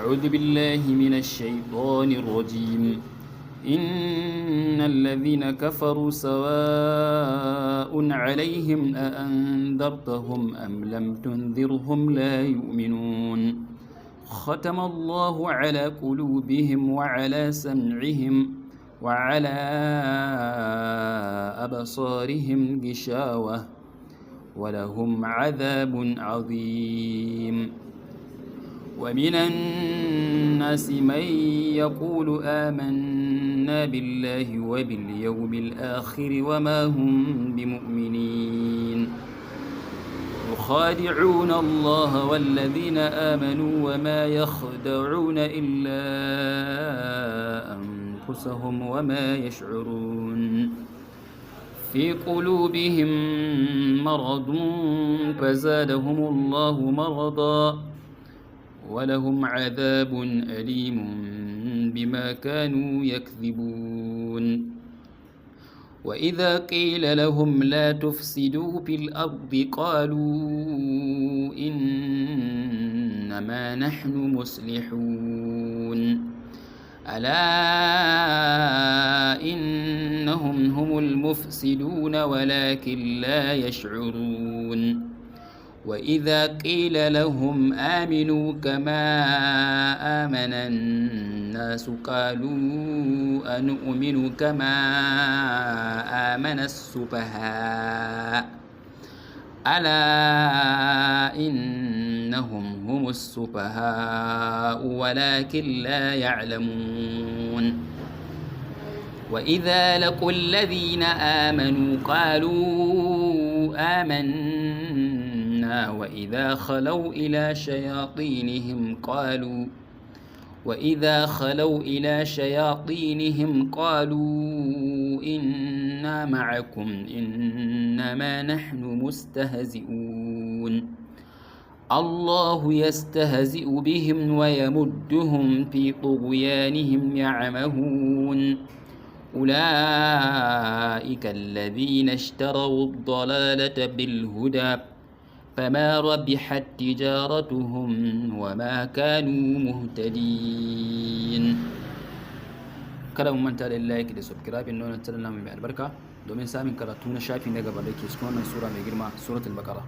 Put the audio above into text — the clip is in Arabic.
أعوذ بالله من الشيطان الرجيم. إن الذين كفروا سواء عليهم أأنذرتهم أم لم تنذرهم لا يؤمنون. ختم الله على قلوبهم وعلى سمعهم وعلى أبصارهم غشاوة ولهم عذاب عظيم. ومن الناس من يقول آمنا بالله وباليوم الآخر وما هم بمؤمنين يخادعون الله والذين آمنوا وما يخدعون إلا أنفسهم وما يشعرون. في قلوبهم مرض فزادهم الله مرضا ولهم عذاب أليم بما كانوا يكذبون. وإذا قيل لهم لا تفسدوا في الأرض قالوا إنما نحن مصلحون ألا إنهم هم المفسدون ولكن لا يشعرون. وإذا قيل لهم آمنوا كما آمن الناس قالوا أنؤمن كما آمن السفهاء ألا إنهم هم السفهاء ولكن لا يعلمون. وإذا لقوا الذين آمنوا قالوا آمنا وإذا خلوا إلى شياطينهم قالوا إنا معكم إنما نحن مستهزئون. الله يستهزئ بهم ويمدهم في طغيانهم يعمهون. أولئك الذين اشتروا الضلالة بالهدى فما ربحت تجارتهم وما كانوا مهتدين. kada mu manta da like da subscribe din wannan channel mai albarka domin samun karatu na shafi na gaba da ke cikin wannan sura mai girma, suratul baqara.